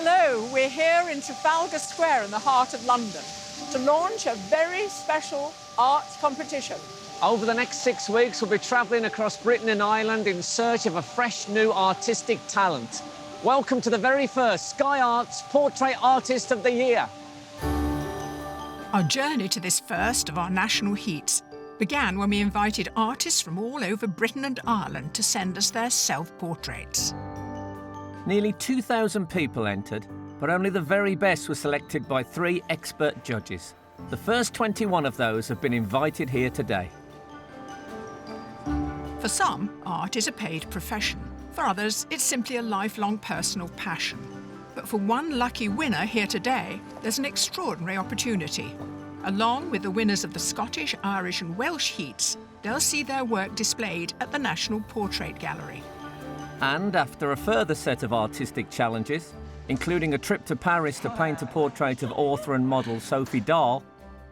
Hello, we're here in Trafalgar Square in the heart of London to launch a very special arts competition. Over the next 6 weeks, we'll be travelling across Britain and Ireland in search of a fresh new artistic talent. Welcome to the very first Sky Arts Portrait Artist of the Year. Our journey to this first of our national heats began when we invited artists from all over Britain and Ireland to send us their self-portraits. Nearly 2,000 people entered, but only the very best were selected by 3 expert judges. The first 21 of those have been invited here today. For some, art is a paid profession. For others, it's simply a lifelong personal passion. But for one lucky winner here today, there's an extraordinary opportunity. Along with the winners of the Scottish, Irish and Welsh heats, they'll see their work displayed at the National Portrait Gallery. And after a further set of artistic challenges, including a trip to Paris to paint a portrait of author and model Sophie Dahl,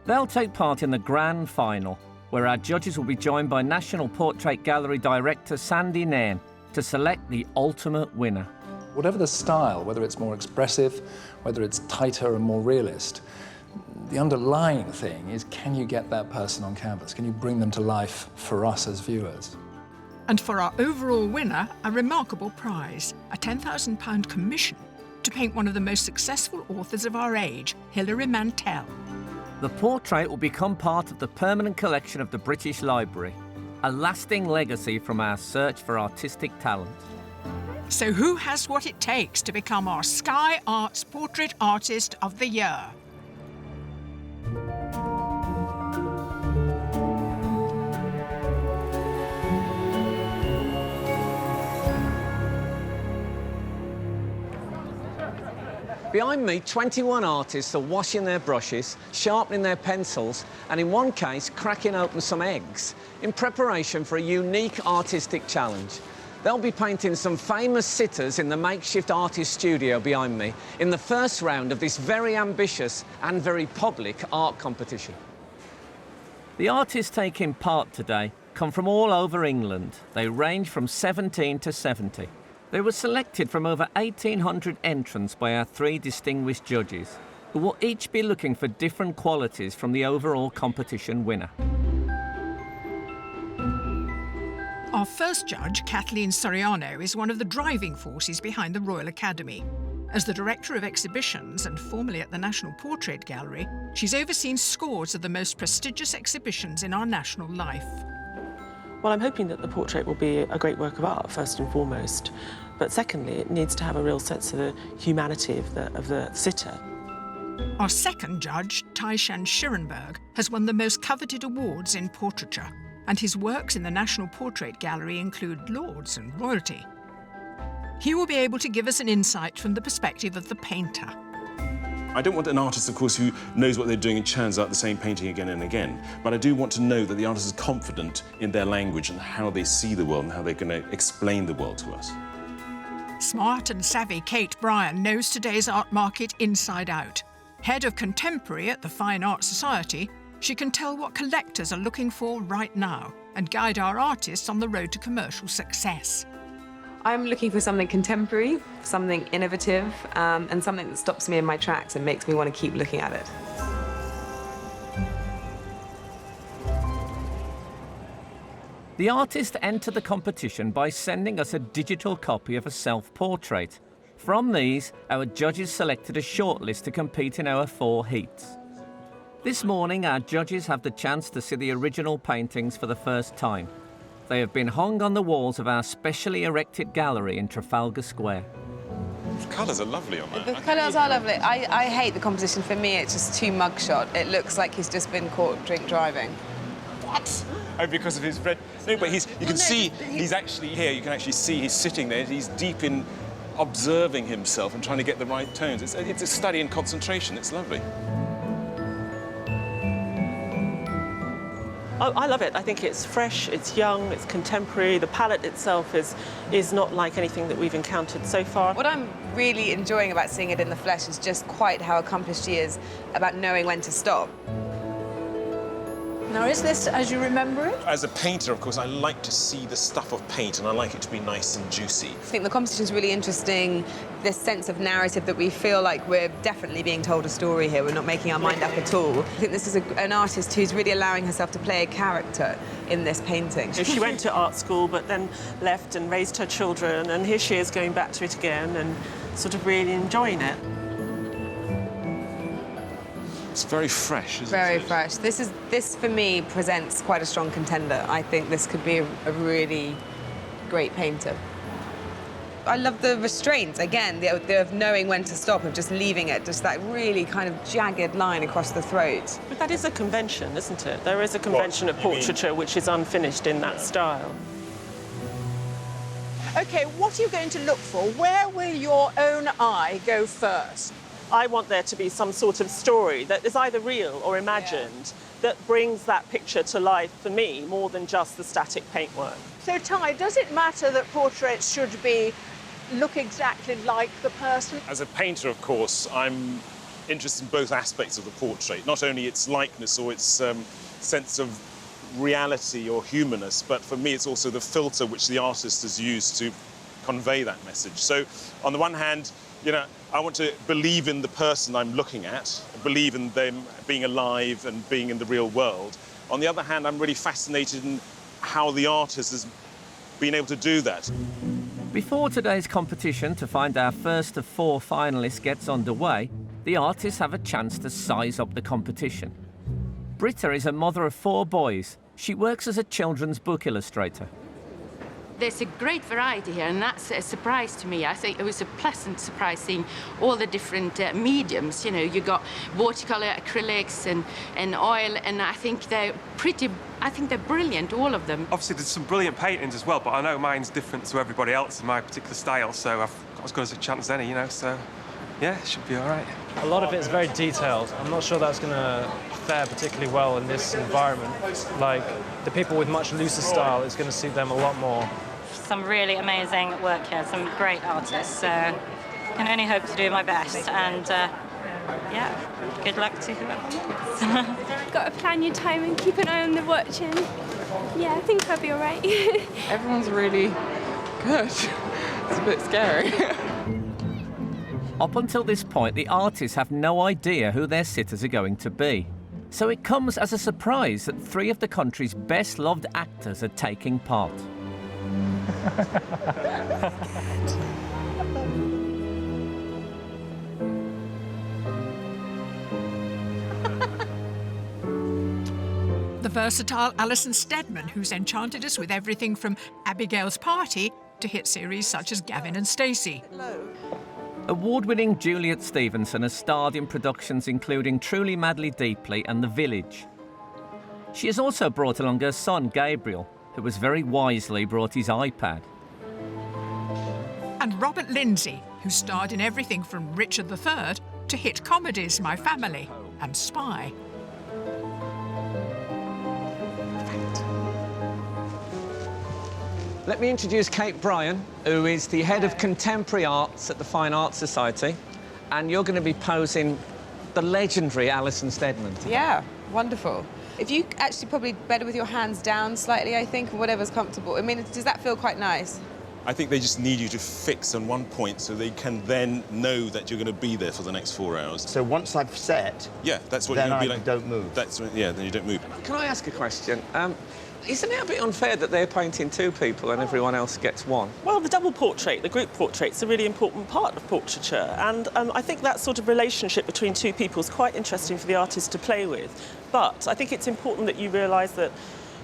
they'll take part in the grand final, where our judges will be joined by National Portrait Gallery Director Sandy Nairn to select the ultimate winner. Whatever the style, whether it's more expressive, whether it's tighter and more realist, the underlying thing is, can you get that person on canvas? Can you bring them to life for us as viewers? And for our overall winner, a remarkable prize, a £10,000 commission to paint one of the most successful authors of our age, Hillary Mantel. The portrait will become part of the permanent collection of the British Library, a lasting legacy from our search for artistic talent. So who has what it takes to become our Sky Arts Portrait Artist of the Year? Behind me, 21 artists are washing their brushes, sharpening their pencils, and in one case, cracking open some eggs in preparation for a unique artistic challenge. They'll be painting some famous sitters in the makeshift artist studio behind me in the first round of this very ambitious and very public art competition. The artists taking part today come from all over England. They range from 17 to 70. They were selected from over 1,800 entrants by our 3 distinguished judges, who will each be looking for different qualities from the overall competition winner. Our first judge, Kathleen Soriano, is one of the driving forces behind the Royal Academy. As the Director of Exhibitions and formerly at the National Portrait Gallery, she's overseen scores of the most prestigious exhibitions in our national life. Well, I'm hoping that the portrait will be a great work of art, first and foremost. But secondly, it needs to have a real sense of the humanity of the sitter. Our second judge, Tai-Shan has won the most coveted awards in portraiture, and his works in the National Portrait Gallery include lords and royalty. He will be able to give us an insight from the perspective of the painter. I don't want an artist, of course, who knows what they're doing and churns out the same painting again and again, but I do want to know that the artist is confident in their language and how they see the world and how they're going to explain the world to us. Smart and savvy Kate Bryan knows today's art market inside out. Head of Contemporary at the Fine Arts Society, she can tell what collectors are looking for right now and guide our artists on the road to commercial success. I'm looking for something contemporary, something innovative, and something that stops me in my tracks and makes me want to keep looking at it. The artists enter the competition by sending us a digital copy of a self-portrait. From these, our judges selected a shortlist to compete in our 4 heats. This morning, our judges have the chance to see the original paintings for the first time. They have been hung on the walls of our specially erected gallery in Trafalgar Square. The colours are lovely on that. The colours are lovely. I hate the composition. For me, it's just too mugshot. It looks like he's just been caught drink driving. What? Oh, because of his red... No, but you can see he's actually here. You can actually see he's sitting there. He's deep in observing himself and trying to get the right tones. It's a study in concentration. It's lovely. I love it. I think it's fresh, it's young, it's contemporary. The palette itself is not like anything that we've encountered so far. What I'm really enjoying about seeing it in the flesh is just quite how accomplished she is about knowing when to stop. Now, is this as you remember it? As a painter, of course, I like to see the stuff of paint, and I like it to be nice and juicy. I think the competition's really interesting, this sense of narrative that we feel like we're definitely being told a story here. We're not making our mind up at all. I think this is an artist who's really allowing herself to play a character in this painting. She went to art school, but then left and raised her children, and here she is going back to it again and sort of really enjoying it. It's very fresh, isn't it? Very fresh. This, for me, presents quite a strong contender. I think this could be a really great painter. I love the restraints, again, of knowing when to stop, of just leaving it, just that really kind of jagged line across the throat. But that is a convention, isn't it? There is a convention of portraiture which is unfinished in that style. OK, what are you going to look for? Where will your own eye go first? I want there to be some sort of story that is either real or imagined that brings that picture to life for me more than just the static paintwork. So, Tai, does it matter that portraits should look exactly like the person? As a painter, of course, I'm interested in both aspects of the portrait, not only its likeness or its sense of reality or humanness, but for me it's also the filter which the artist has used to convey that message. So, on the one hand, you know, I want to believe in the person I'm looking at, believe in them being alive and being in the real world. On the other hand, I'm really fascinated in how the artist has been able to do that. Before today's competition to find our first of 4 finalists gets underway, the artists have a chance to size up the competition. Britta is a mother of 4 boys. She works as a children's book illustrator. There's a great variety here, and that's a surprise to me. I think it was a pleasant surprise seeing all the different mediums. You know, you got watercolor, acrylics, and oil, and I think they're brilliant, all of them. Obviously, there's some brilliant paintings as well, but I know mine's different to everybody else in my particular style, so I've got as good as a chance as any, you know, so yeah, it should be all right. A lot of it is very detailed. I'm not sure that's going to fare particularly well in this environment. Like, the people with much looser style, it's going to suit them a lot more. Some really amazing work here, some great artists, so I can only hope to do my best, and yeah, good luck to whoever. Got to plan your time and keep an eye on the watch, and yeah, I think I'll be all right. Everyone's really good. It's a bit scary. Up until this point, the artists have no idea who their sitters are going to be. So it comes as a surprise that 3 of the country's best-loved actors are taking part. The versatile Alison Steadman, who's enchanted us with everything from Abigail's Party to hit series such as Gavin and Stacey. Award-winning Juliet Stevenson has starred in productions including Truly Madly Deeply and The Village. She has also brought along her son, Gabriel, who has very wisely brought his iPad. And Robert Lindsay, who starred in everything from Richard III to hit comedies My Family and Spy. Let me introduce Kate Bryan, who is the head of contemporary arts at the Fine Arts Society, and you're going to be posing the legendary Alison Steadman. Yeah, wonderful. If you actually probably better with your hands down slightly, I think, whatever's comfortable. I mean, does that feel quite nice? I think they just need you to fix on one point so they can then know that you're going to be there for the next 4 hours. So once I've set, yeah, that's what then you'll be I like. Don't move. That's when, yeah, then you don't move. Can I ask a question? Isn't it a bit unfair that they're painting 2 people and everyone else gets 1? Well, the double portrait, the group portrait's a really important part of portraiture, and I think that sort of relationship between 2 people is quite interesting for the artist to play with. But I think it's important that you realise that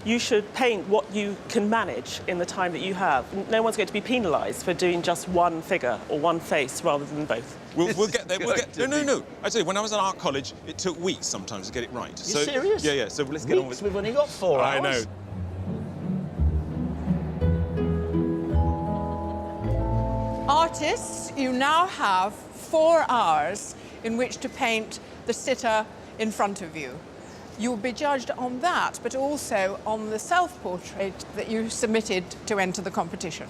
you should paint what you can manage in the time that you have. No one's going to be penalised for doing just one figure or one face rather than both. We'll get there. No. I tell you, when I was at art college, it took weeks sometimes to get it right. You're serious? Yeah. So let's get on with it. We've only got 4 hours. I know. Artists, you now have 4 hours in which to paint the sitter in front of you. You'll be judged on that, but also on the self-portrait that you submitted to enter the competition.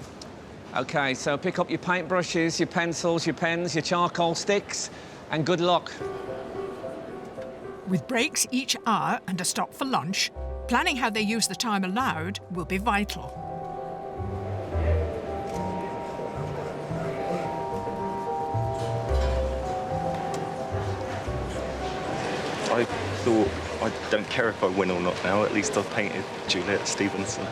OK, so pick up your paintbrushes, your pencils, your pens, your charcoal sticks, and good luck. With breaks each hour and a stop for lunch, Planning how they use the time allowed will be vital. I thought, I don't care if I win or not now, at least I've painted Juliet Stevenson.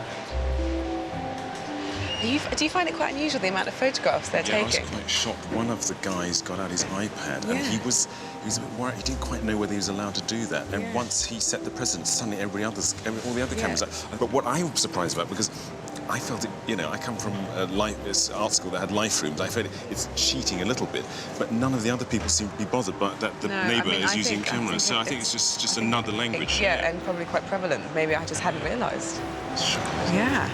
Do you find it quite unusual, the amount of photographs they're taking? I was quite shocked. One of the guys got out his iPad and he was a bit worried. He didn't quite know whether he was allowed to do that. And once he set the precedent, suddenly all the other cameras. But what I was surprised about, because I felt it, you know, I come from this art school that had life rooms. I felt it's cheating a little bit, but none of the other people seem to be bothered by that. The neighbour is using cameras, so I think it's just another language. Yeah, and probably quite prevalent. Maybe I just hadn't realised. Yeah.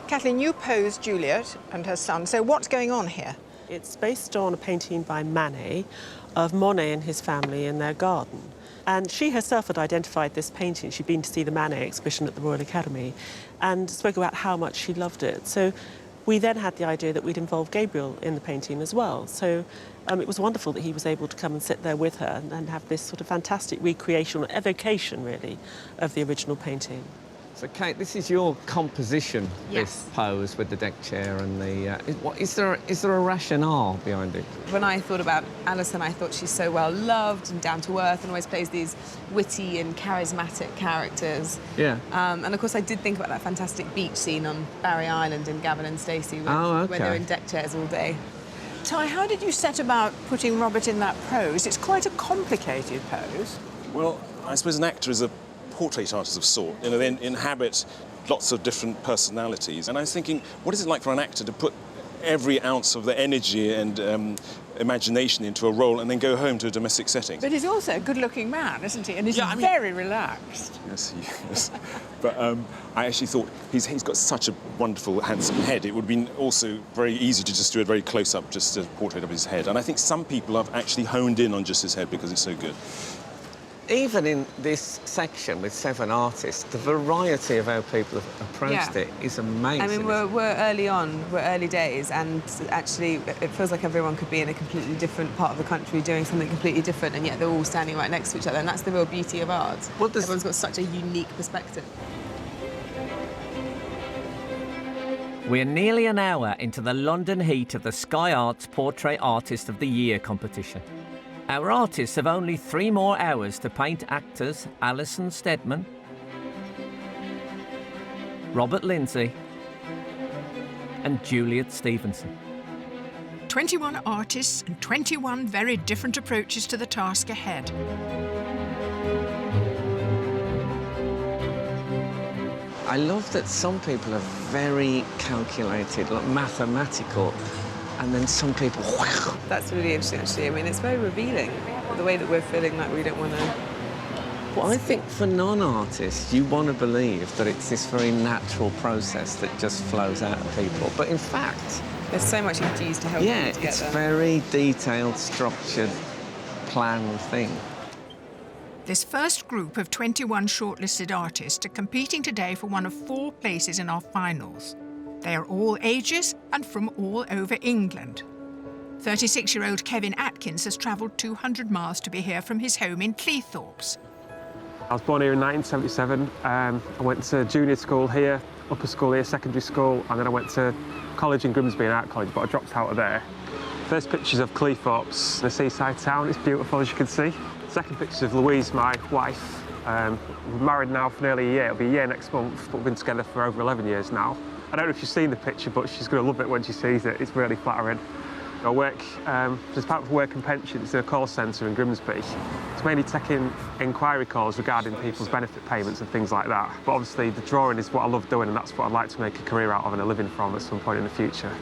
Kathleen, you posed Juliet and her son, so what's going on here? It's based on a painting by Manet of Monet and his family in their garden. And she herself had identified this painting. She'd been to see the Manet exhibition at the Royal Academy and spoke about how much she loved it. So we then had the idea that we'd involve Gabriel in the painting as well. So it was wonderful that he was able to come and sit there with her and have this sort of fantastic recreation, or evocation, really, of the original painting. So, Kate, this is your composition, this pose with the deck chair and the... Is there a rationale behind it? When I thought about Alison, I thought she's so well loved and down to earth and always plays these witty and charismatic characters. Yeah. And of course, I did think about that fantastic beach scene on Barry Island in Gavin and Stacey, where they're in deck chairs all day. Tai, how did you set about putting Robert in that pose? It's quite a complicated pose. Well, I suppose an actor is a portrait artist of sort. You know, they inhabit lots of different personalities. And I was thinking, what is it like for an actor to put every ounce of their energy and imagination into a role and then go home to a domestic setting? But he's also a good-looking man, isn't he? And he's very relaxed. Yes, he is. But I actually thought he's got such a wonderful, handsome head. It would have been also very easy to just do a very close-up, just a portrait of his head. And I think some people have actually honed in on just his head because it's so good. Even in this section with 7 artists, the variety of how people have approached it is amazing. I mean, we're early on, we're early days, and actually it feels like everyone could be in a completely different part of the country doing something completely different, and yet they're all standing right next to each other, and that's the real beauty of art. Everyone's got such a unique perspective. We're nearly an hour into the London heat of the Sky Arts Portrait Artist of the Year competition. Our artists have only 3 more hours to paint actors Alison Steadman, Robert Lindsay and Juliet Stevenson. 21 artists and 21 very different approaches to the task ahead. I love that some people are very calculated, like mathematical, and then some people... That's really interesting, actually. I mean, it's very revealing, the way that we're feeling like we don't want to... Well, I think for non-artists, you want to believe that it's this very natural process that just flows out of people. But in fact... There's so much you have to use to help you to get there. Yeah, it's very detailed, structured, planned thing. This first group of 21 shortlisted artists are competing today for one of 4 places in our finals. They are all ages and from all over England. 36-year-old Kevin Atkins has travelled 200 miles to be here from his home in Cleethorpes. I was born here in 1977. I went to junior school here, upper school here, secondary school, and then I went to college in Grimsby, an art college, but I dropped out of there. First pictures of Cleethorpes, the seaside town. It's beautiful, as you can see. Second pictures of Louise, my wife. We're married now for nearly a year. It'll be a year next month, but we've been together for over 11 years now. I don't know if you've seen the picture, but she's going to love it when she sees it. It's really flattering. I work as part of Work and Pensions in a call centre in Grimsby. It's mainly taking inquiry calls regarding people's benefit payments and things like that. But obviously the drawing is what I love doing, and that's what I'd like to make a career out of and a living from at some point in the future.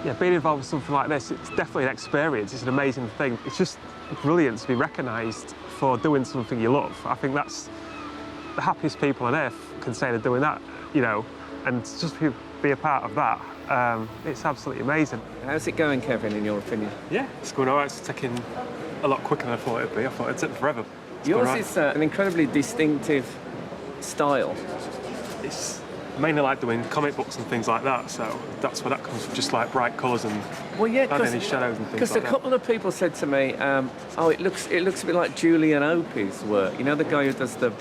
Yeah, being involved with something like this, it's definitely an experience. It's an amazing thing. It's just brilliant to be recognised for doing something you love. I think that's the happiest people on earth can say they're doing that, you know, and just to be a part of that, it's absolutely amazing. How's it going, Kevin, in your opinion? Yeah, it's going all right. It's taking a lot quicker than I thought it'd be. I thought it'd take forever. Yours is an incredibly distinctive style. It's mainly like doing comic books and things like that, so that's where that comes from, just like bright colours and any shadows and things like that. Because a couple of people said to me, oh, it looks a bit like Julian Opie's work. You know, the guy who does the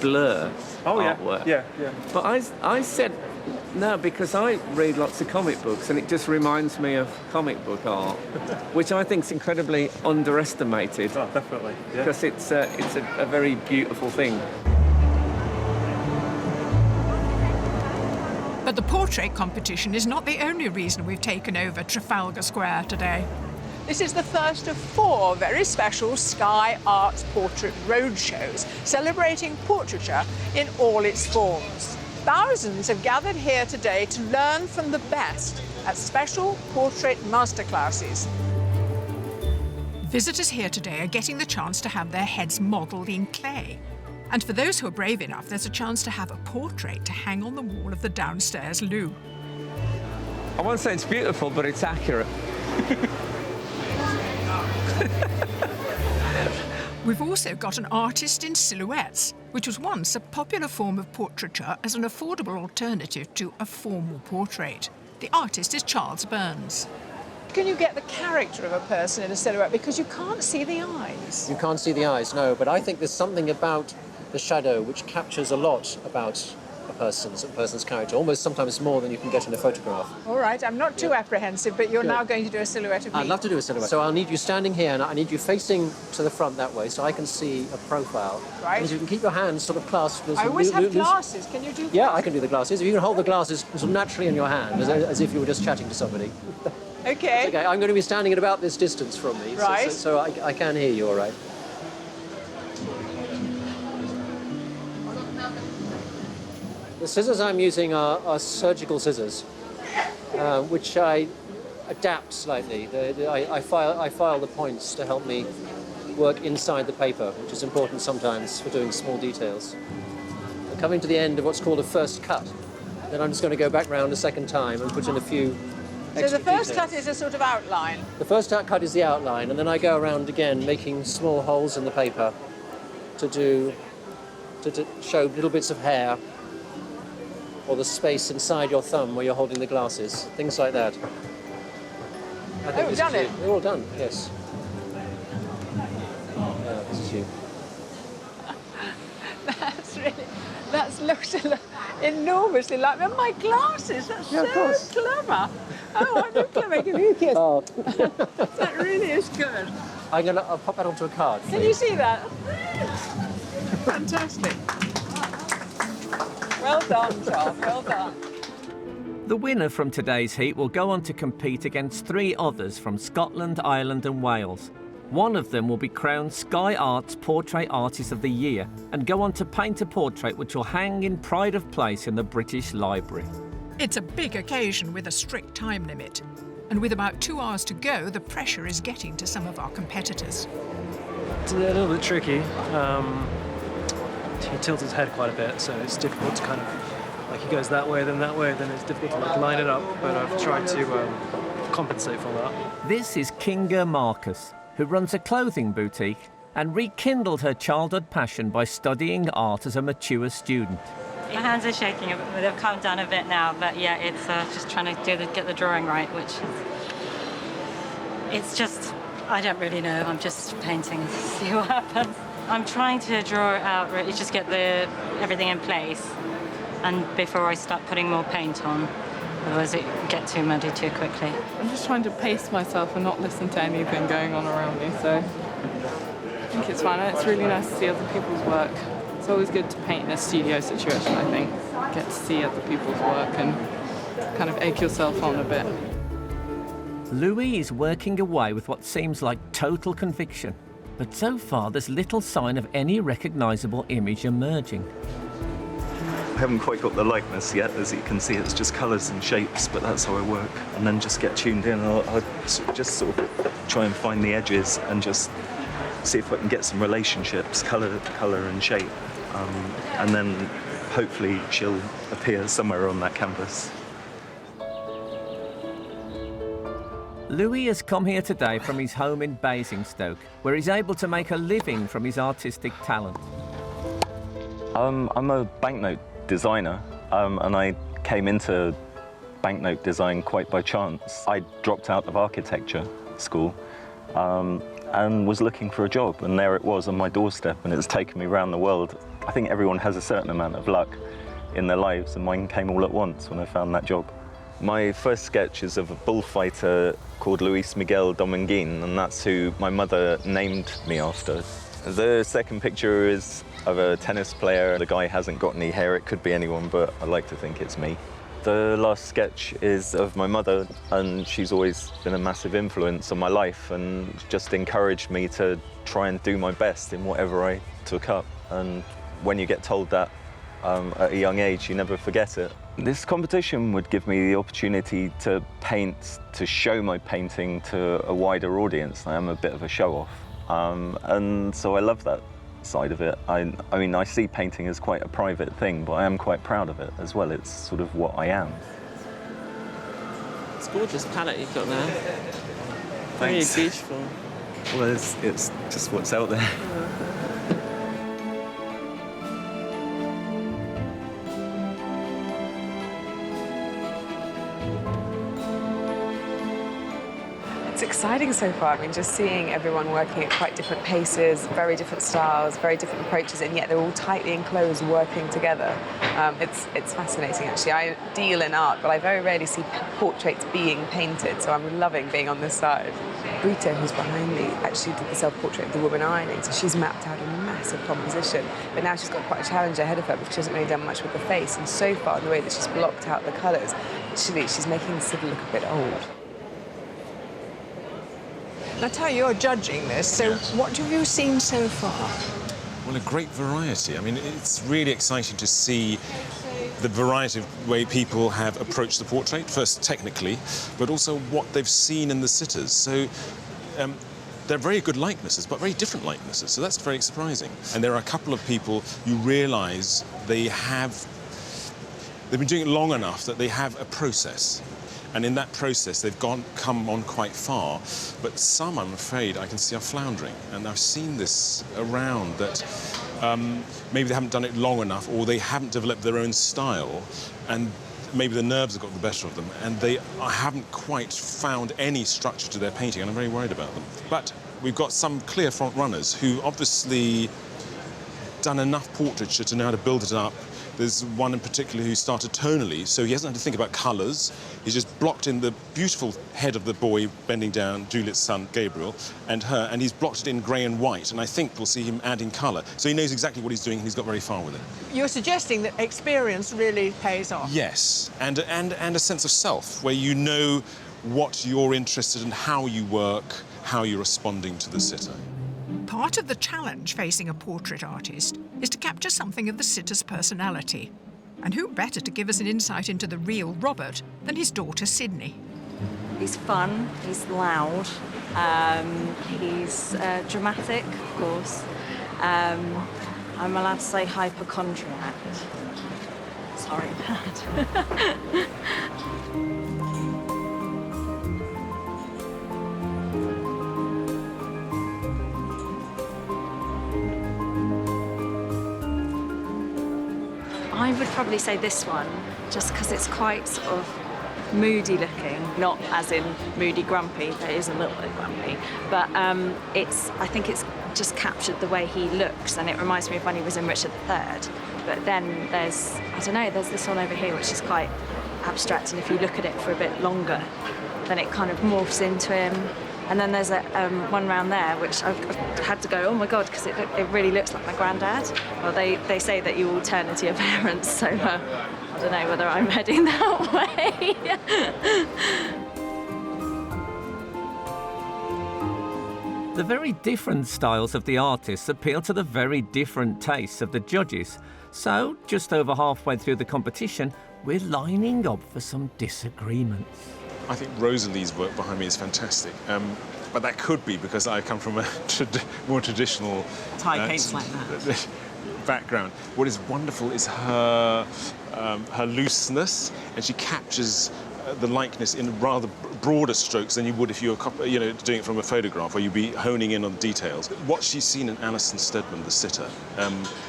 Blur artwork? Yeah. But I said, no, because I read lots of comic books and it just reminds me of comic book art, which I think is incredibly underestimated. Oh, definitely, yeah. Because it's a very beautiful thing. But the portrait competition is not the only reason we've taken over Trafalgar Square today. This is the first of 4 very special Sky Arts Portrait Roadshows, celebrating portraiture in all its forms. Thousands have gathered here today to learn from the best at special portrait masterclasses. Visitors here today are getting the chance to have their heads modelled in clay. And for those who are brave enough, there's a chance to have a portrait to hang on the wall of the downstairs loo. I won't say it's beautiful, but it's accurate. We've also got an artist in silhouettes, which was once a popular form of portraiture as an affordable alternative to a formal portrait. The artist is Charles Burns. Can you get the character of a person in a silhouette? Because you can't see the eyes. You can't see the eyes, no, but I think there's something about the shadow which captures a lot about a person's character, almost sometimes more than you can get in a photograph. All right, I'm not too apprehensive, but you're now going to do a silhouette of me. I'd love to do a silhouette. So I'll need you standing here, and I need you facing to the front that way, so I can see a profile. Right. And you can keep your hands sort of clasped. I always have glasses. Can you do that? Yeah, I can do the glasses. If you can hold the glasses sort of naturally in your hand, as if you were just chatting to somebody. Okay. Okay, I'm going to be standing at about this distance from me, right. so I can hear you all right. The scissors I'm using are surgical scissors, which I adapt slightly. I file the points to help me work inside the paper, which is important sometimes for doing small details. I'm coming to the end of what's called a first cut. Then I'm just going to go back round a second time and put in a few So the first details. cut is a sort of outline. The first cut is the outline, and then I go around again, making small holes in the paper to show little bits of hair, or the space inside your thumb where you're holding the glasses, things like that. Oh, done it? They're all done, yes. Yeah, this is you. That's looked enormously like my glasses. That's so clever. Oh, I'm not clever. Can you kiss? Oh. That really is good. I'll pop that onto a card. Can you see that? Fantastic. Well done, Charles. Well done. The winner from today's heat will go on to compete against 3 others from Scotland, Ireland and Wales. One of them will be crowned Sky Arts Portrait Artist of the Year and go on to paint a portrait which will hang in pride of place in the British Library. It's a big occasion with a strict time limit. And with about 2 hours to go, the pressure is getting to some of our competitors. It's a little bit tricky. He tilts his head quite a bit, so it's difficult to kind of, like he goes that way, then it's difficult to like line it up, but I've tried to compensate for that. This is Kinga Marcus, who runs a clothing boutique and rekindled her childhood passion by studying art as a mature student. My hands are shaking a bit, but they've calmed down a bit now, but yeah, it's just trying to get the drawing right, which it's just, I don't really know, I'm just painting to see what happens. I'm trying to draw it out, really, just get everything in place, and before I start putting more paint on, otherwise it get too muddy too quickly. I'm just trying to pace myself and not listen to anything going on around me, so I think it's fine. It's really nice to see other people's work. It's always good to paint in a studio situation, I think. Get to see other people's work and kind of egg yourself on a bit. Louis is working away with what seems like total conviction, but so far there's little sign of any recognisable image emerging. haven't quite got the likeness yet. As you can see, it's just colours and shapes, but that's how I work. And then just get tuned in. I'll just sort of try and find the edges and just see if I can get some relationships, colour and shape. And then hopefully she'll appear somewhere on that canvas. Louis has come here today from his home in Basingstoke, where he's able to make a living from his artistic talent. I'm a banknote designer, and I came into banknote design quite by chance. I dropped out of architecture school and was looking for a job, and there it was on my doorstep, and it's taken me around the world. I think everyone has a certain amount of luck in their lives, and mine came all at once when I found that job. My first sketch is of a bullfighter called Luis Miguel Dominguin, and that's who my mother named me after. The second picture is of a tennis player. The guy hasn't got any hair. It could be anyone, but I like to think it's me. The last sketch is of my mother, and she's always been a massive influence on my life and just encouraged me to try and do my best in whatever I took up. And when you get told that at a young age, you never forget it. This competition would give me the opportunity to paint, to show my painting to a wider audience. I am a bit of a show-off, and so I love that side of it. I mean, I see painting as quite a private thing, but I am quite proud of it as well. It's sort of what I am. It's a gorgeous palette you've got there. Thanks. Very beautiful. Well, it's just what's out there. It's exciting so far. I mean, just seeing everyone working at quite different paces, very different styles, very different approaches, and yet they're all tightly enclosed working together. It's fascinating, actually. I deal in art, but I very rarely see portraits being painted, so I'm loving being on this side. Brito, who's behind me, actually did the self-portrait of the woman ironing, so she's mapped out a massive composition, but now she's got quite a challenge ahead of her because she hasn't really done much with the face, and so far, the way that she's blocked out the colours, actually, she's making the city look a bit old. Natalia, you're judging this, so what have you seen so far? Well, a great variety. I mean, it's really exciting to see the variety of way people have approached the portrait, first technically, but also what they've seen in the sitters. So they're very good likenesses, but very different likenesses, so that's very surprising. And there are a couple of people you realise they've been doing it long enough that they have a process. And in that process, they've come on quite far. But some, I'm afraid, I can see are floundering. And I've seen this around, that maybe they haven't done it long enough, or they haven't developed their own style, and maybe the nerves have got the better of them, and they haven't quite found any structure to their painting, and I'm very worried about them. But we've got some clear front runners who obviously done enough portraiture to know how to build it up. There's one in particular who started tonally, so he hasn't had to think about colours. He's just blocked in the beautiful head of the boy bending down, Juliet's son, Gabriel, and her, and he's blocked it in grey and white, and I think we'll see him adding colour. So he knows exactly what he's doing, and he's got very far with it. You're suggesting that experience really pays off? Yes, and a sense of self, where you know what you're interested in, how you work, how you're responding to the sitter. Part of the challenge facing a portrait artist is to capture something of the sitter's personality. And who better to give us an insight into the real Robert than his daughter Sydney? He's fun, he's loud, he's dramatic, of course. I'm allowed to say hypochondriac. Sorry, Dad. I would probably say this one, just because it's quite sort of moody looking, not as in moody grumpy, but it is a little bit grumpy, but I think it's just captured the way he looks, and it reminds me of when he was in Richard III. But then there's this one over here which is quite abstract, and if you look at it for a bit longer, then it kind of morphs into him. And then there's one round there which I've had to go, oh my God, because it really looks like my granddad. Well, they say that you all turn into your parents, so I don't know whether I'm heading that way. The very different styles of the artists appeal to the very different tastes of the judges. So, just over halfway through the competition, we're lining up for some disagreements. I think Rosalie's work behind me is fantastic. But that could be because I come from a more traditional paints like that. Background. What is wonderful is her looseness, and she captures the likeness in rather broader strokes than you would if you were, doing it from a photograph, where you'd be honing in on details. What she's seen in Alison Steadman, the sitter,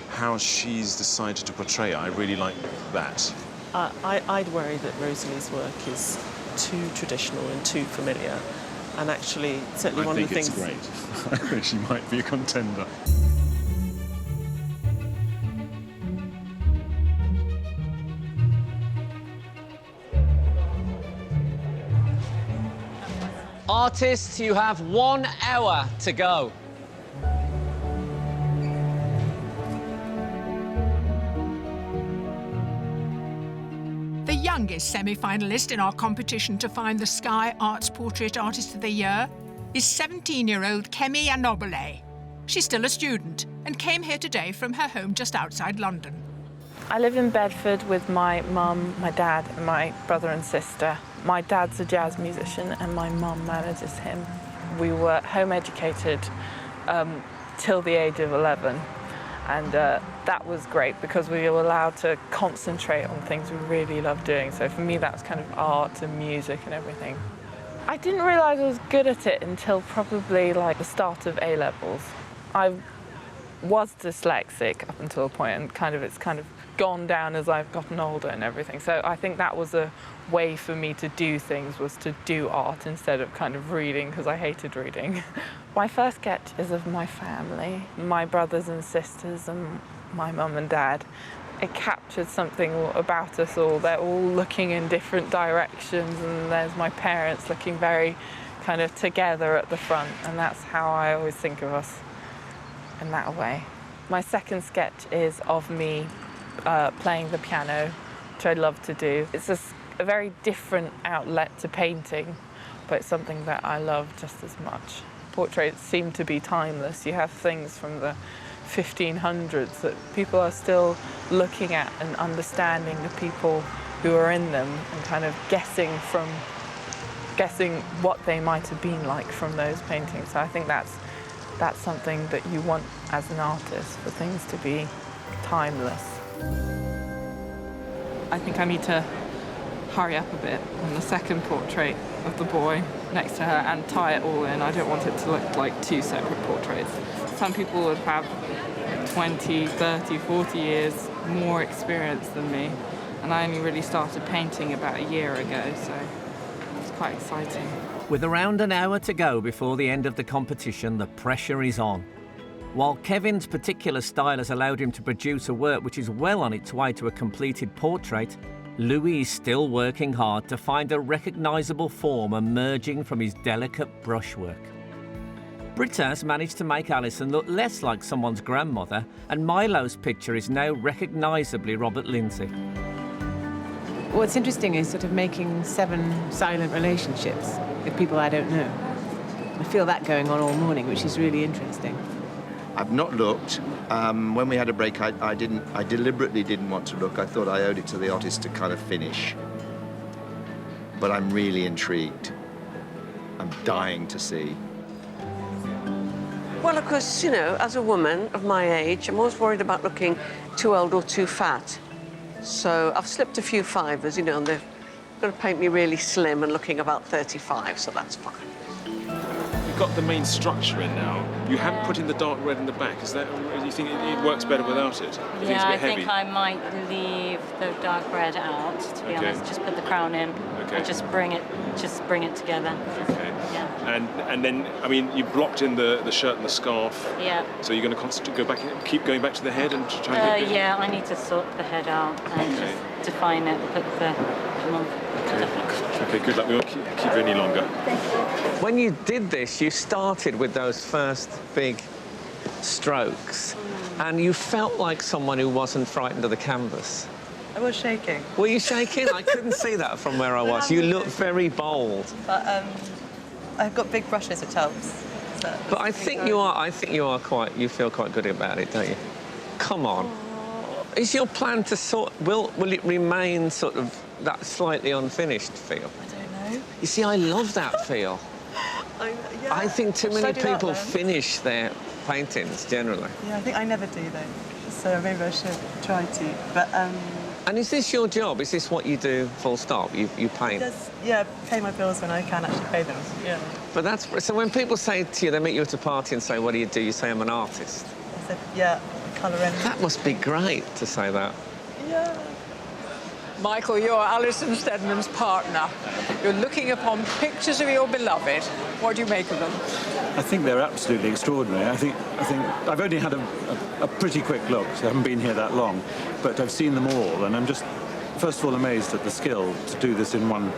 how she's decided to portray it, I really like that. I'd worry that Rosalie's work is too traditional and too familiar, and actually, certainly one of the things... I think it's great. I think she might be a contender. Artists, you have 1 hour to go. The youngest semi-finalist in our competition to find the Sky Arts Portrait Artist of the Year is 17-year-old Kemi Anobile. She's still a student and came here today from her home just outside London. I live in Bedford with my mum, my dad and my brother and sister. My dad's a jazz musician and my mum manages him. We were home educated till the age of 11, and that was great because we were allowed to concentrate on things we really loved doing. So for me that was kind of art and music and everything. I didn't realise I was good at it until probably like the start of A-levels. I was dyslexic up until a point, and it's kind of gone down as I've gotten older and everything. So I think that was a way for me to do things, was to do art instead of kind of reading, because I hated reading. My first sketch is of my family, my brothers and sisters and my mum and dad. It captured something about us all. They're all looking in different directions, and there's my parents looking very kind of together at the front, and that's how I always think of us, in that way. My second sketch is of me playing the piano, which I love to do. It's a very different outlet to painting, but it's something that I love just as much. Portraits seem to be timeless. You have things from the 1500s that people are still looking at and understanding the people who are in them, and kind of guessing what they might have been like from those paintings. So I think that's something that you want as an artist, for things to be timeless. I think I need to hurry up a bit on the second portrait of the boy next to her and tie it all in. I don't want it to look like two separate portraits. Some people would have 20, 30, 40 years more experience than me, and I only really started painting about a year ago, so it's quite exciting. With around an hour to go before the end of the competition, the pressure is on. While Kevin's particular style has allowed him to produce a work which is well on its way to a completed portrait, Louis is still working hard to find a recognisable form emerging from his delicate brushwork. Britta has managed to make Alison look less like someone's grandmother, and Milo's picture is now recognisably Robert Lindsay. What's interesting is sort of making 7 silent relationships with people I don't know. I feel that going on all morning, which is really interesting. I've not looked. When we had a break, I deliberately didn't want to look. I thought I owed it to the artist to kind of finish. But I'm really intrigued. I'm dying to see. Well, of course, as a woman of my age, I'm always worried about looking too old or too fat. So I've slipped a few fivers, and they're going to paint me really slim and looking about 35, so that's fine. You've got the main structure in now. You haven't put in the dark red in the back. Is that? Do you think it works better without it? Yeah, I think I might leave the dark red out, to be honest. Just put the crown in and just bring it together. Okay. Yeah. And then, I mean, you blocked in the shirt and the scarf. Yeah. So you're going to keep going back to the head and try and get yeah, I need to sort the head out and just define it, put the Okay, good luck. We won't keep you any longer. When you did this, you started with those first big strokes, and you felt like someone who wasn't frightened of the canvas. I was shaking. Were you shaking? I couldn't see that from where I was. You looked very bold. But I've got big brushes, which helps. But I think you are. I think you are quite. You feel quite good about it, don't you? Come on. Is your plan to will it remain sort of that slightly unfinished feel? I don't know. You see, I love that feel. I think too many people finish their paintings generally. Yeah, I think I never do though. So maybe I should try to. But And is this your job? Is this what you do? Full stop. You paint. Yeah, pay my bills when I can actually pay them. Yeah. But that's so. When people say to you, they meet you at a party and say, "What do?" You say, "I'm an artist." I said, yeah, colour in. That must be great to say that. Yeah. Michael, you're Alison Steadman's partner. You're looking upon pictures of your beloved. What do you make of them? I think they're absolutely extraordinary. I think I've only had a pretty quick look, so I haven't been here that long, but I've seen them all, and I'm just, first of all, amazed at the skill to do this in one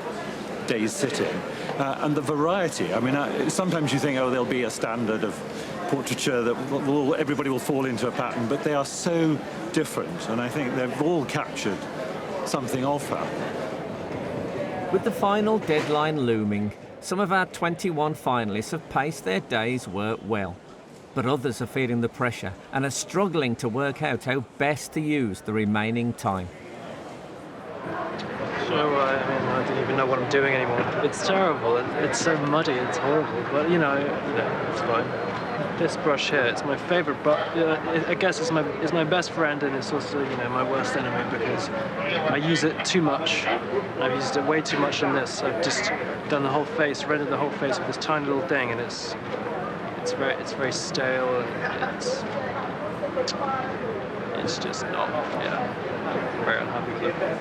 day's sitting, and the variety. I mean, sometimes you think, oh, there'll be a standard of portraiture that everybody will fall into a pattern, but they are so different, and I think they've all captured something of her. With the final deadline looming, some of our 21 finalists have paced their day's work well, but others are feeling the pressure and are struggling to work out how best to use the remaining time. So, I don't even know what I'm doing anymore. It's terrible. It's so muddy. It's horrible. But you know, it's fine. This brush here, it's my favourite, but I guess it's my best friend, and it's also my worst enemy because I use it too much. I've used it way too much in this. I've just done the whole face, rendered the whole face with this tiny little thing, and it's very stale, and it's just not. Yeah, I'm very unhappy with it.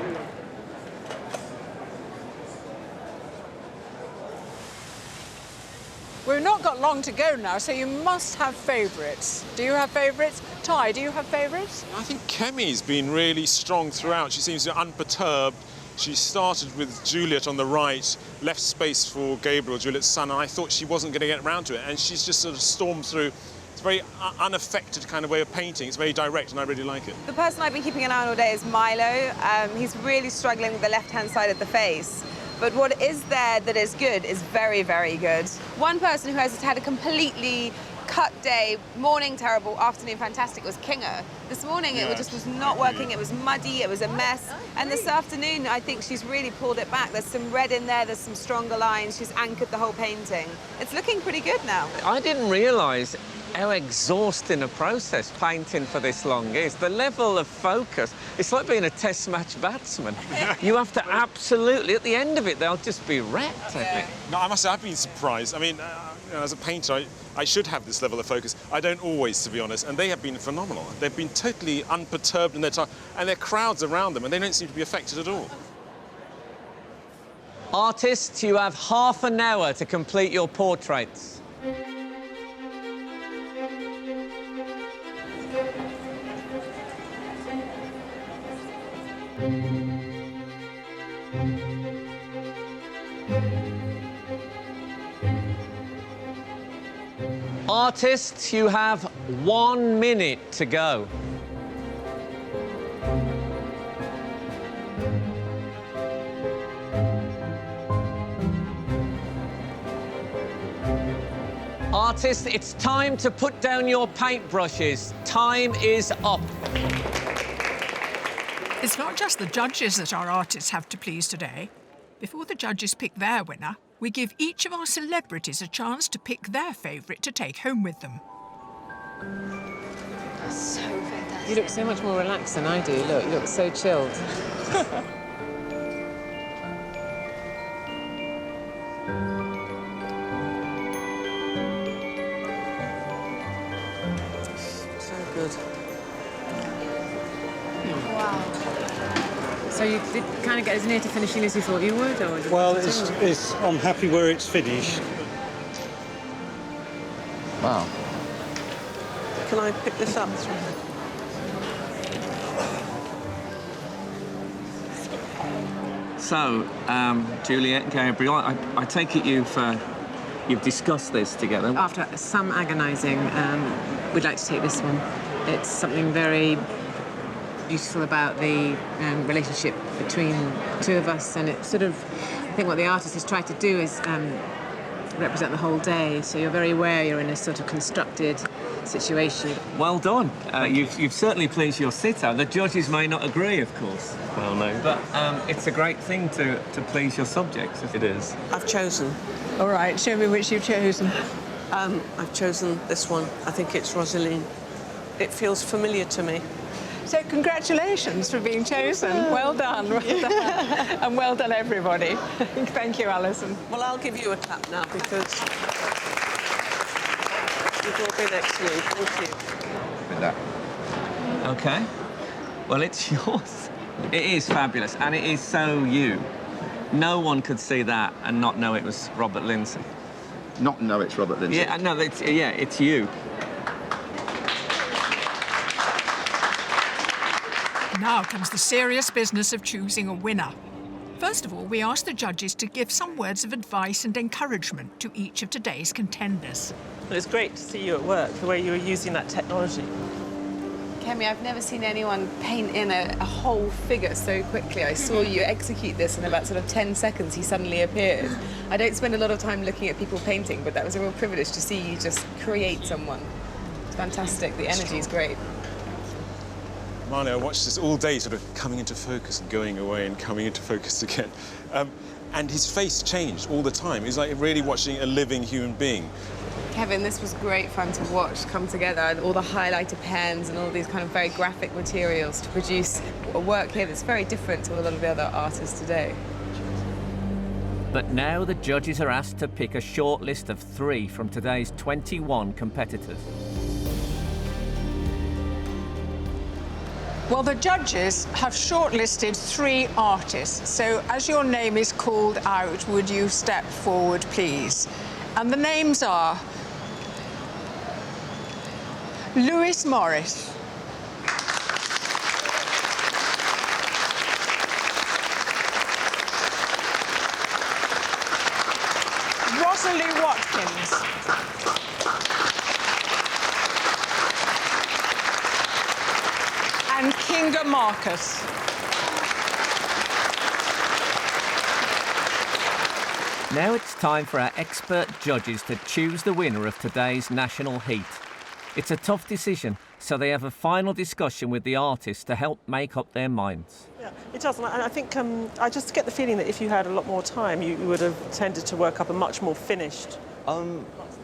We've not got long to go now, so you must have favourites. Do you have favourites? Tai, do you have favourites? I think Kemi's been really strong throughout. She seems unperturbed. She started with Juliet on the right, left space for Gabriel, Juliet's son, and I thought she wasn't going to get around to it, and she's just sort of stormed through. It's a very unaffected kind of way of painting. It's very direct, and I really like it. The person I've been keeping an eye on all day is Milo. He's really struggling with the left-hand side of the face. But what is there that is good is very, very good. One person who has had a completely cut day, morning terrible, afternoon fantastic, was Kinga. This morning it just was not working, it was muddy, it was a mess. And this afternoon I think she's really pulled it back. There's some red in there, there's some stronger lines, she's anchored the whole painting. It's looking pretty good now. I didn't realise how exhausting a process painting for this long is. The level of focus, it's like being a test match batsman. You have to absolutely, at the end of it, they'll just be wrecked, I think. No, I must say, I've been surprised. I mean, as a painter, I should have this level of focus. I don't always, to be honest, and they have been phenomenal. They've been totally unperturbed in their time, and there are crowds around them, and they don't seem to be affected at all. Artists, you have half an hour to complete your portraits. Artists, you have 1 minute to go. Artists, it's time to put down your paintbrushes. Time is up. It's not just the judges that our artists have to please today. Before the judges pick their winner, we give each of our celebrities a chance to pick their favourite to take home with them. That's so fantastic. You look so much more relaxed than I do. Look, you look so chilled. So good. Wow. So you did kind of get as near to finishing as you thought you would, or? Well, I'm happy where it's finished. Wow. Can I pick this up? So, Juliet and Gabriel, I take it you've discussed this together. After some agonising, we'd like to take this one. It's something very beautiful about the relationship between the two of us, and it sort of, I think what the artist has tried to do is represent the whole day, so you're very aware you're in a sort of constructed situation. Well done. You've certainly pleased your sitter. The judges may not agree, of course. Well, no. But it's a great thing to please your subjects. It is. I've chosen. All right, show me which you've chosen. I've chosen this one. I think it's Rosaline. It feels familiar to me. So congratulations for being chosen. Well done, well done. And well done, everybody. Thank you, Alison. Well, I'll give you a clap now because you've all been excellent. Thank you. OK. Well, it's yours. It is fabulous, and it is so you. No one could see that and not know it was Robert Lindsay. Not know it's Robert Lindsay? Yeah, no, it's you. Now comes the serious business of choosing a winner. First of all, we asked the judges to give some words of advice and encouragement to each of today's contenders. It was great to see you at work, the way you were using that technology. Kemi, I've never seen anyone paint in a whole figure so quickly. I saw you execute this in about sort of 10 seconds, he suddenly appeared. I don't spend a lot of time looking at people painting, but that was a real privilege to see you just create someone. It's fantastic, the energy is great. Marnie, I watched this all day, sort of coming into focus and going away and coming into focus again. And his face changed all the time. It was like really watching a living human being. Kevin, this was great fun to watch come together, and all the highlighter pens and all these kind of very graphic materials to produce a work here that's very different to a lot of the other artists today. But now the judges are asked to pick a shortlist of 3 from today's 21 competitors. Well, the judges have shortlisted 3 artists. So as your name is called out, would you step forward, please? And the names are Lewis Morris, Rosalie Watkins, and Kinga Marcus. Now it's time for our expert judges to choose the winner of today's national heat. It's a tough decision, so they have a final discussion with the artists to help make up their minds. Yeah, it does, and I think I just get the feeling that if you had a lot more time, you would have tended to work up a much more finished.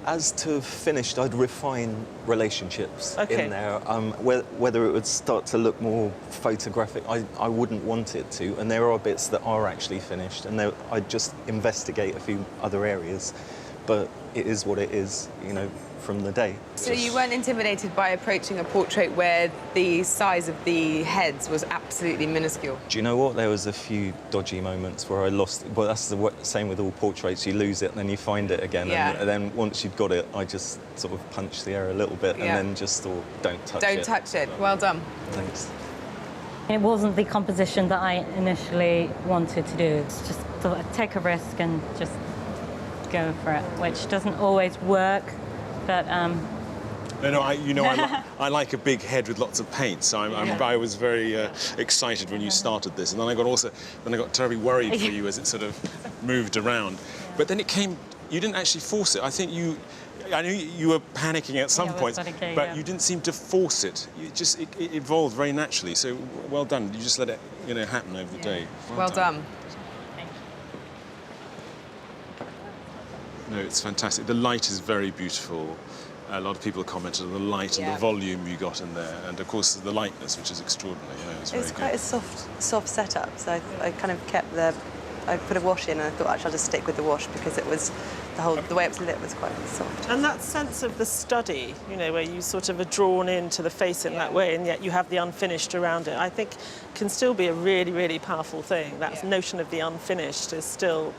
As to finished, I'd refine relationships in there. Whether it would start to look more photographic, I wouldn't want it to. And there are bits that are actually finished, and I'd just investigate a few other areas. But it is what it is, you know, from the day. So you weren't intimidated by approaching a portrait where the size of the heads was absolutely minuscule? Do you know what? There was a few dodgy moments where I lost it. Well, that's the same with all portraits. You lose it and then you find it again. Yeah. And then once you've got it, I just sort of punched the air a little bit and then just thought, don't touch it. Don't touch it. Well done. Thanks. It wasn't the composition that I initially wanted to do. It's just to take a risk and just go for it, which doesn't always work, but I like a big head with lots of paint, so I was very excited when you started this, and then I got terribly worried for you as it sort of moved around. But then it came. You didn't actually force it. I knew you were panicking at some points, but you didn't seem to force it. It evolved very naturally. So well done. You just let it, happen over the day. Well done. No, it's fantastic. The light is very beautiful. A lot of people commented on the light and the volume you got in there, and of course the lightness, which is extraordinary. It's quite a soft setup. So I kind of kept I put a wash in, and I thought actually I'll just stick with the wash because it was the way it was lit was quite soft. And that sense of the study, where you sort of are drawn into the face in that way, and yet you have the unfinished around it, I think can still be a really, really powerful thing. That notion of the unfinished is still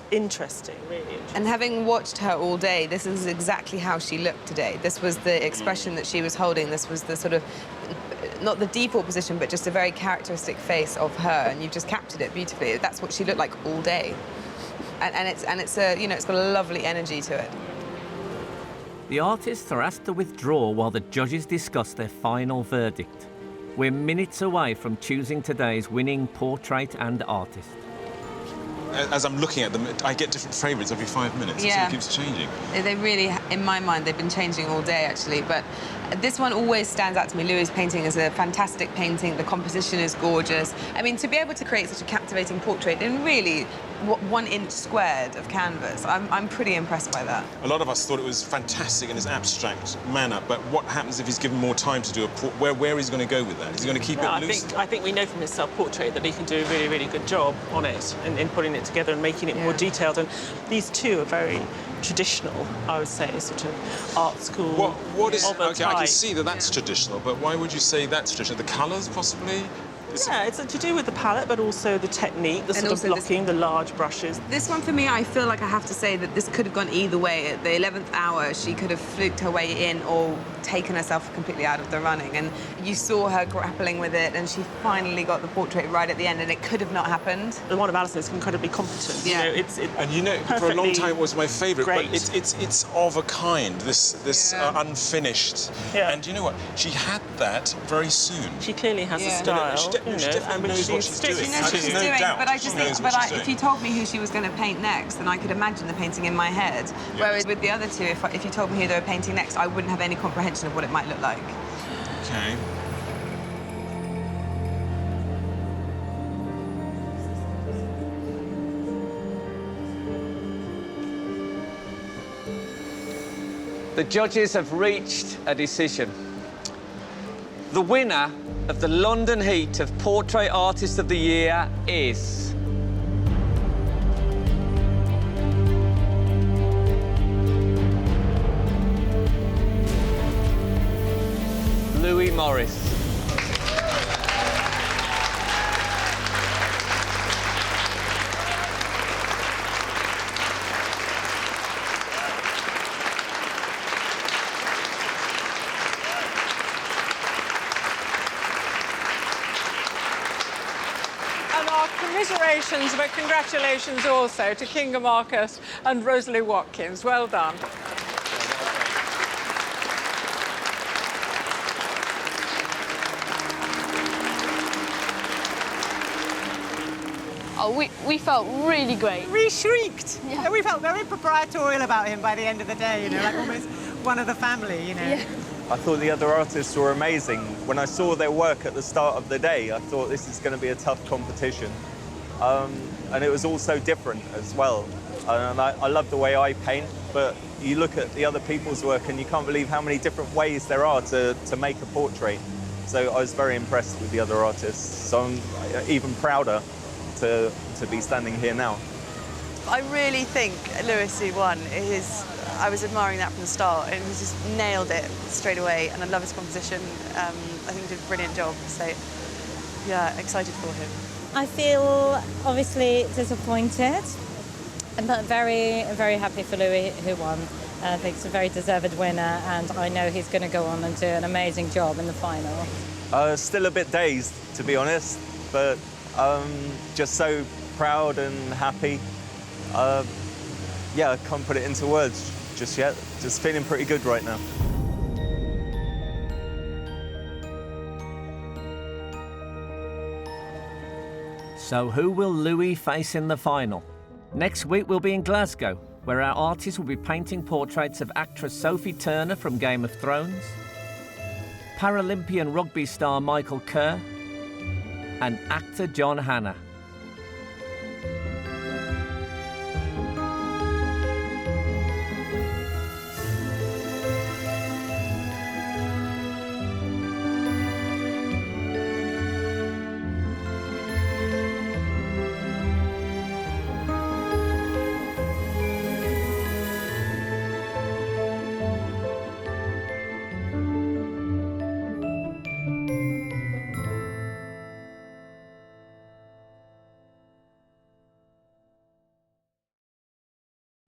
interesting, really interesting. And having watched her all day, this is exactly how she looked today. This was the expression that she was holding. This was the sort of, not the default position, but just a very characteristic face of her, and you've just captured it beautifully. That's what she looked like all day. And it's it's got a lovely energy to it. The artists are asked to withdraw while the judges discuss their final verdict. We're minutes away from choosing today's winning portrait and artist. as I'm looking at them, I get different favourites every 5 minutes. Yeah. It keeps changing. They really, in my mind, they've been changing all day, actually. But this one always stands out to me. Louis' painting is a fantastic painting. The composition is gorgeous. I mean, to be able to create such a captivating portrait in really 1 inch squared of canvas, I'm pretty impressed by that. A lot of us thought it was fantastic in his abstract manner, but what happens if he's given more time to do a where is he going to go with that? Is he going to keep it loose? I think we know from his self-portrait that he can do a really, really good job on it in putting it together and making it more detailed. And these two are very traditional, I would say, sort of art school. What is... of a OK, I can type. see that that's traditional, but why would you say that's traditional? The colours, possibly? Yeah, it's to do with the palette, but also the technique, the sort of blocking, the large brushes. This one, for me, I feel like I have to say that this could have gone either way. At the 11th hour, she could have fluked her way in or taken herself completely out of the running. And you saw her grappling with it, and she finally got the portrait right at the end, and it could have not happened. The one of Alison is incredibly competent. Yeah. You know, and you know, for a long time it was my favourite, but it's of a kind, this unfinished. Yeah. And you know what? She had that very soon. She clearly has a style, She definitely knows what she's doing. She knows what she's doing, but I just think, if you told me who she was going to paint next, then I could imagine the painting in my head. Whereas with the other two, if you told me who they were painting next, I wouldn't have any comprehension of what it might look like. Okay. The judges have reached a decision. The winner of the London Heat of Portrait Artist of the Year is... Louis Morris. And our commiserations, but congratulations also to Kinga Marcus and Rosalie Watkins. Well done. Oh, we felt really great. We shrieked. Yeah. We felt very proprietorial about him by the end of the day, you know, like almost one of the family, you know. Yeah. I thought the other artists were amazing. When I saw their work at the start of the day, I thought this is going to be a tough competition. And it was also different as well. And I love the way I paint, but you look at the other people's work and you can't believe how many different ways there are to make a portrait. So I was very impressed with the other artists. So I'm even prouder to be standing here now. I really think Louis, who won, I was admiring that from the start, and he just nailed it straight away, and I love his composition. I think he did a brilliant job, so yeah, excited for him. I feel obviously disappointed, but very, very happy for Louis, who won. I think it's a very deserved winner, and I know he's going to go on and do an amazing job in the final. Still a bit dazed, to be honest, but just so proud and happy. Yeah, I can't put it into words just yet. Just feeling pretty good right now. So who will Louis face in the final? Next week we'll be in Glasgow, where our artists will be painting portraits of actress Sophie Turner from Game of Thrones, Paralympian rugby star Michael Kerr, and actor John Hannah.